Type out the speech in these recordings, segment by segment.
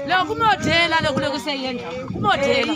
La kumodela la kule kuseyenda. Kumodela.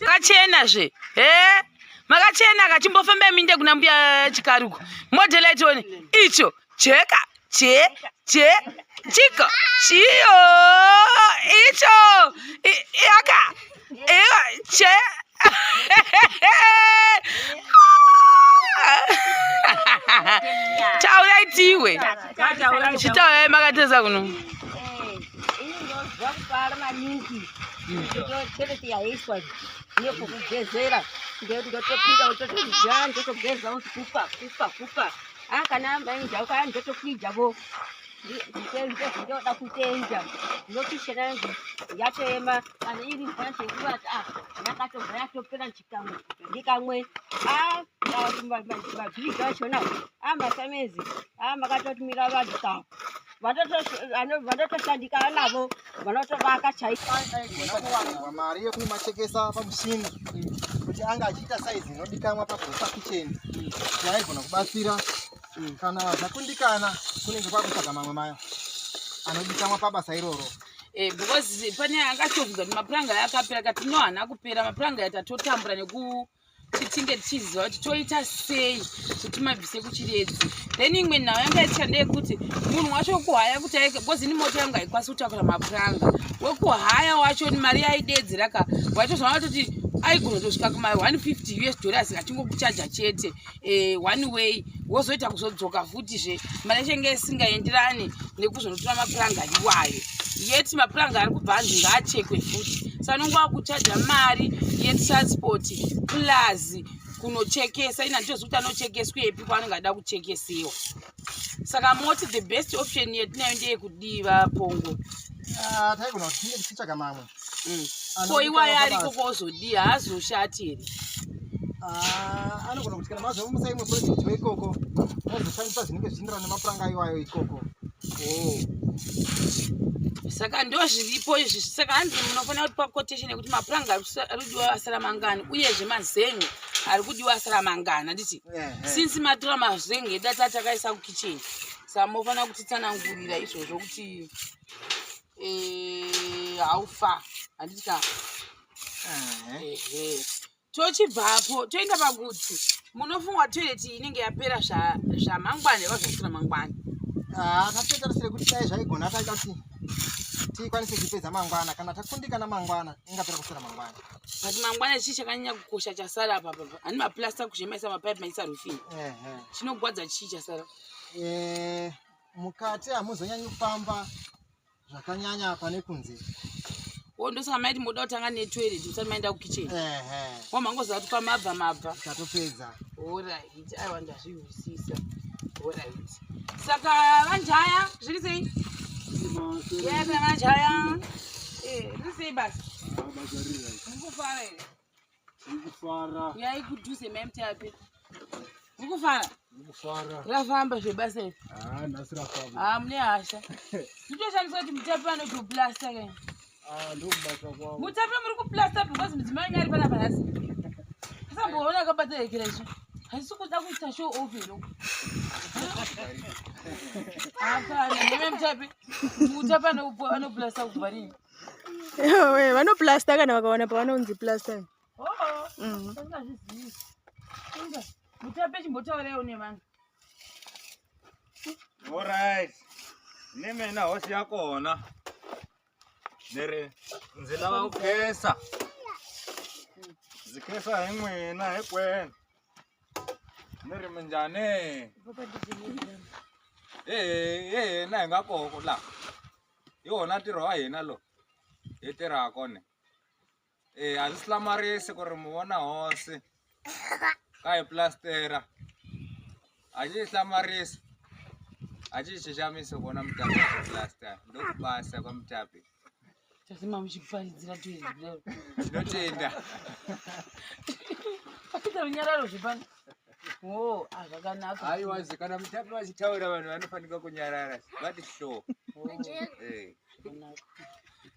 Vakachena zve. Vakachena kachimbofamba minde kunambia chikaruko. Model aitone. Icho cheka cheka chika chio icho yaka che taura itiwe chitaura makatesa kuno Maria kumachekesa pamushini kuti anga achita size inodikanwa pakitchen yaigona kubatsira kana zvakundikana kunenge kwakutsvaga mamwe maya anodikanwa pabasa iroro. Because pane akashobvudza kuti mapuranga yakapera kati no hana kupera mapuranga yatatotambura nekutinge tichiziva kuti toita sei kuti mabvise kuchiredzi. Then imwe nhau yanga ichita ndeyekuti munhu wacho kuhaya kuti aike because ni moto yanga haikwanisi kutakura mapuranga wekuhaya wacho ni mari yaidedzera ka waitozoona kuti aigona kutosvika kuma $150 achingokuchaja chete one way wozoita kuzodzoka futizve mari yachenge isingaenderani nekuzonotora mapuranga iwayo. Yeti mapuranga ari kubva anzi ngaachekwe futi sanongwa kuchaja mari yetransport plus kunochekesa ina ndicho kuti anochekeswepi kwaanenge ada kuchekesewa. Saka moti the best option yetinayo ndeyekudiva Pongo. Taigona kuti tinge tichitsvaga mamwe. Ko iwayo ariko kozodiya hazoshati here. Anogona kuti kana mazomusa imwe project weikoko mozoshandisa zvinenge zvichienderana nemapuranga iwayo ikoko. Saka ndo zviripo izvi. Saka hanzi munofanira kuti paquotation yekuti mapuranga ari kudiwa asara mangani uyezve mazen'e ari kudiwa asara mangani. Handiti since matora mazen'e data takaisa kukicheni saka mofanira kutitsanangurira izvozvo kuti haufa. Handiti ka tochibvapo toenda pakuti Munofunga toilet inenge yapera zvamangwana vazosira mangwana. Tapedzera kuti dai zvaigona taiti tikwanise kupedza mangwana kana takundikana mangwana ingapera kusira mangwana. But mangwana chii chakanyanya kukosha chasara apa. Ani maplasta kuzvemaisa mapipe maisa rufini. Chinogwadza chii chasara? Mukati hamuzonyanyi kufamba zvakanyanya pane kunze. Ndosaka maiti moda kutanga netoilet musati maenda kukitchen. Wamangozva kuti mabva tatopedza. Alright, aiwa ndazvihwisisa. Alright. Saka vanjaya zviri sei? Yes, vanjaya. Zviri sei basi? Mukufara here? Mukufara. Yai kudhuze maimutape. Mukufara? Mukufara. Rafamba zvebasa here? Nhasi rafamba. Mune hasha. Nditoshandisa kuti mutape anoti uplasta kai. Ndokubata kwavo. Mutape muri kuplasta because mudzimai nyari panapa nhasi. Asamboona akabaterekera izvo. Haisi kuda kuita show off here. Mutape anoplasta kubva rini? Vanoplasta kana vakaona pavanonzi plasta. Mutape chimbotaurawo nevanhu. Alright. Nemena hosi yakona. Nere ndzi lava ku khesa. Ndzi khesa hi n'wina hinkwenu. Neri minjhani? Na hi nga koko la. Hi wona ntirho wa hina lo. Hi tirhaka ne. A ndzi hlamarisi ku ri mi vona hosi ka hi plastera. A xi hlamarisi. A xi xixamisi vona mutape ya plastera. Ndo ku basa kwa mutape. Tasema muchiparidzira toilet. Ndinotenda. Akita unyararo zvipano. Zvakanaka. Aiwa kana mutape vachitaura vanhu vanofanika kunyarara. Vati sho.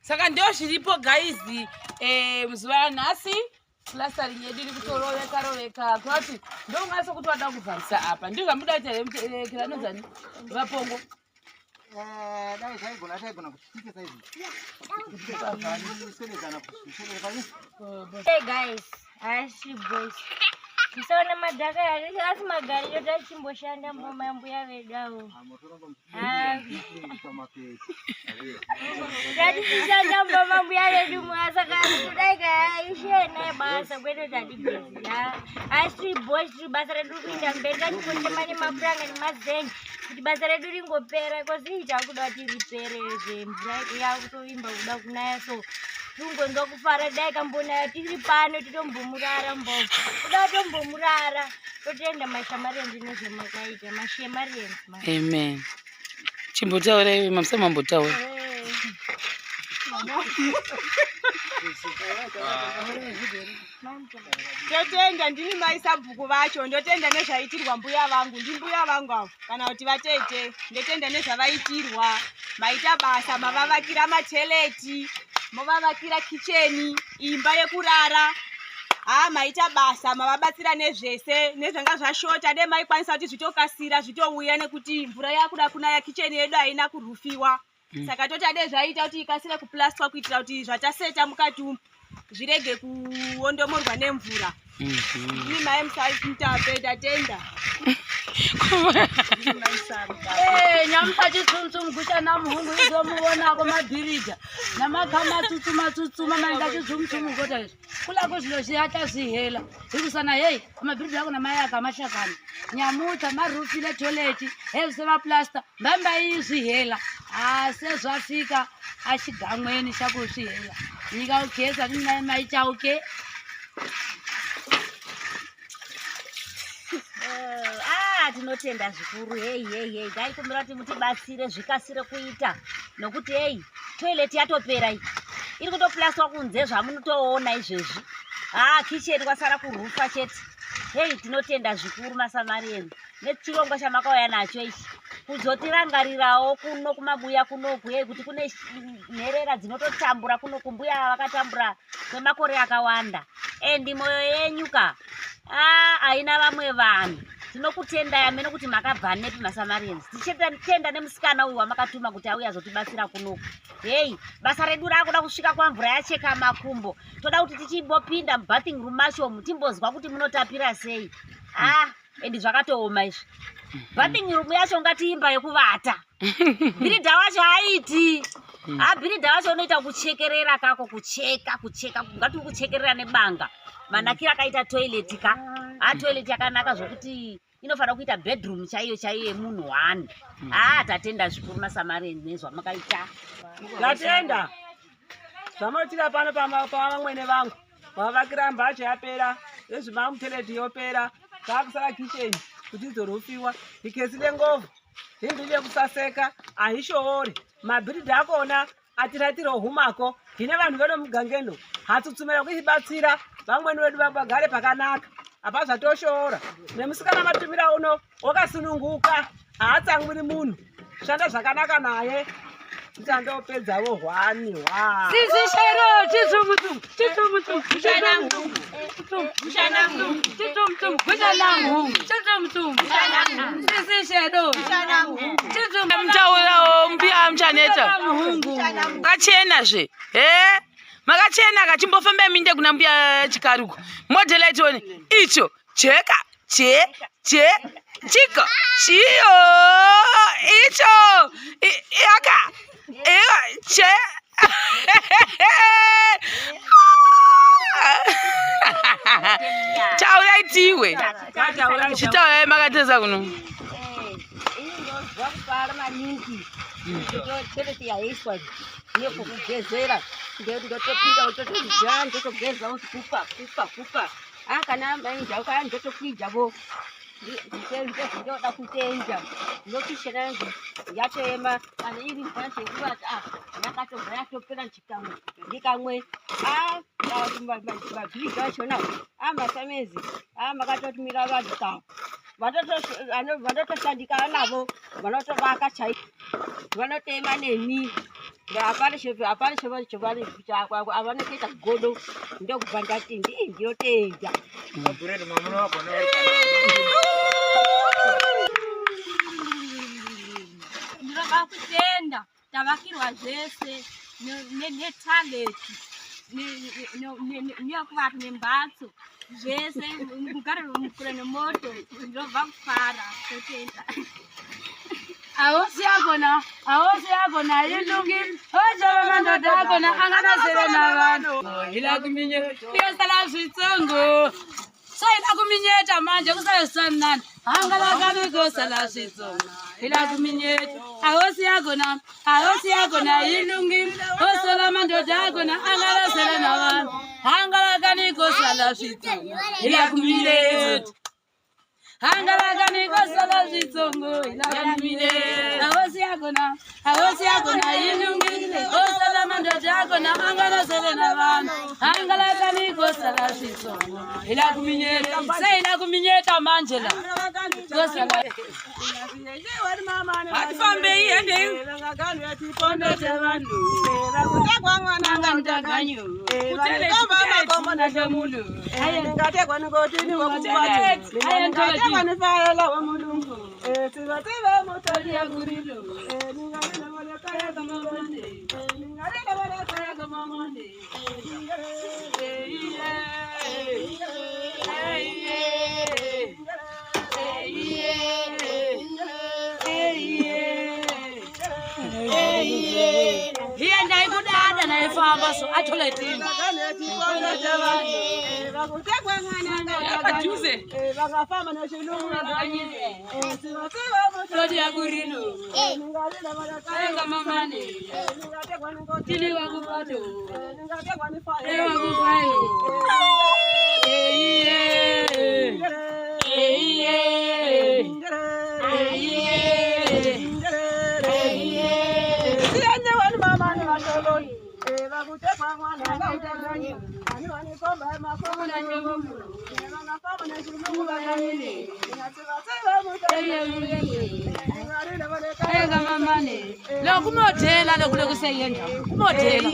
Saka ndio zviripo guys, muzuva nhasi plastering yedu iri kutoroveka kuti ndio ungaso kuti wada kuvharisa apa. Ndizvo muda kuita kiranodzani vapongo. Dai taigona kuchike saizi. Hey guys, Ashi boys. Musaona madhaka yari asi magariro tachimboshanda mbomambuya vedawo. Tachishanda mbomambuya vedu mwasaka kudai kaishena basa kwedu tadibeza. Ashi boys basa redu kuita mberi tachikoshemani mapuranga nemazengi kuti basa redu ringopera koziita kuda kuti ripere mvura yakutoimba kuda kunaya so tungonzwa kufara dai kambona tiri pano titombomurara mbovu kuda tombomurara totenda MaShemarians nezvamakaita MaShemarians. Amen. Chimbotaura iwe mamsa mambotaura. Ndotenda ndini maisabhuku vacho ndotenda nezvaitirwa mbuya vangu ndimbuya vangu avo kana kuti vatete ndotenda nezvavaitirwa maita basa mavavakira mateleti movavakira kicheni imba yekurara maita basa mavabatsira nezvese nezvanga zvashota dai maikwanisa kuti zvitokasira zvitouya nekuti mvura yakuda kunaya kicheni yedu haina kurufiwa saka totade zvaita kuti ikasire kuplastwa kuitira kuti zvataseta mukati umu zvirege kuondomorwa nemvura. Ni mai mutape tatenda. Nyampa chitsumtsum kucha namuhungu izomuona komabhirija namakama tsutsuma manga chitsumtsum kota izvo kulako zvilo zviyata zvihela ikusana hey amabhirija ako namayaka mashakani nyamuta marufile toileti evseva plaster mbamba izvihela sezvafika achigamweni chakuzvihela nyika ukeza kuti maichauke. Tinotenda zvikuru hey dai kumbira kuti mutibatsire zvikasire kuita nokuti hey toilet yatopera iyi iri kutoplastwa kunze zvamunotoona izvezvi kitchen kwasara kurufa chete. Hey tinotenda zvikuru MaShemarians nechirongwa chamakauya nacho ichi kuzotirangarirawo kuno kumabuya kunoku hey kuti kune nherera dzinototambura kuno kumbuya vakatambura kwemakore akawanda endi moyo yenyuka haina vamwe vanhu tinokutendai amene kuti makabva nepi maSamarians. Tichitenda nemusikana uyu wamakatuma kuti auya azotibatsira kunoku. Hei, basa redu rakuda kusvika kwamvura yacheka makumbo. Toda kuti tichimbopinda mubathing room macho timbozwa kuti munotapira sei. Endi zvakatooma izvi. Bathing room yacho ngatiimba yekuvata. Bhiridha wacho haiti. Bhiridha wacho unoita kuchekerera kako, kucheka ngati kuchekerera nebanga. Manakira akaita toilet ka. Toilet yakanaka zvokuti inofanira kuita bedroom chaiyo yemunhu one. Tatenda zvikuru maSamarians nezvamakaita. Tatenda. Zvamunotira pano pamamwene vangu. Vavakira mbatso yapera, nezvimamuteleti yopera. Takusara kitchen kuti dzorofiwa. Ikesi lengovu. Hindi yekusaseka, aishoore. Mabhiridha akona atiratira humako. Hine vanhu vedu mugangeno. Hatsutsumira kuchibatsira. Vamweni vedu vagare pakanaka. Apa toshoora. Nemusikana matumira uno wakasununguka. Haatsangwiri munhu. Shanda zvakanaka naye. Ndopedzawo hwani hwa. Sisi shero chitsumutum. Mushanangu. Sisi shero. Mtaula mpia mchaneta. Vakachena zve. Makachena kachimbofamba minde kuna mbuya chikaruko. Modela itone. Icho cheka. Chiko. Chiyo. Icho. Yaka. Che. Taura itiwe. Chitaura makateza kuno. Vakufara maningi. Toilet yaiswa nekugezera. Ndotopinda utotogeza ndotogeza kupa. Kana mainja ukaya ndotokwidza bo. Ndoda kutenja. Ndokishena yatema kana iri mvashe kubata yakatobva yatopera chikamwe. Ndikamwe mabhiridha achona masamezi makatotumira vanhu vanotoshandika navo vanotovaka chaiko vanotema neni avanotoita godo ndokubva ndati ndinotenja. Ndinoda kutenda tavakirwa zvese netaleti neyekuvata nembatso zvese mugariro mukure nemoto. Ndinobva kufara totenda. Aosi yagona yilungile. Ojaba ndoda yagona anganazere navanhu. Ila kuminye. Yosala zvitsongo. Saida kuminyeta manje kusayosanani. Angalakani kosala zvitsongo. Ila kuminyeta. Aosi yagona yilungile. Osala mandoda yagona anganazere navanhu. Angalakani kosala zvitsongo. Ila kuminyeta. Angalakani kosala zvitsongo. Ila kuminyeta. Aosi yagona yilungile. Osala mandoda yagona anganazere navanhu. Angalakani kosala zvitsongo. Ila kuminyeta. Saida kuminyeta manje la. Kosala. Atifambe iende. Pondo chavanhu. Vakutekwa mwana ngamtaganyo. Kutelekamba makomona chamulu. Ngatekwa ngotini wakubati. Ngatekwa nifala wa mulungu. Sivativa motori ya gurilo. Ningarela wala kaya kama mande. Ningarela wala kaya kama mande. Hiya ndaikudada naifamba so atoletini. Vakutekwa mwana Ajuze. vakafamba nechilungu Motori ya gurilo. Kaya kama mande. Tili wakupato. Wakupaino. Lo kumodela lokule kuseyenda. Kumodela.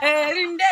Erinde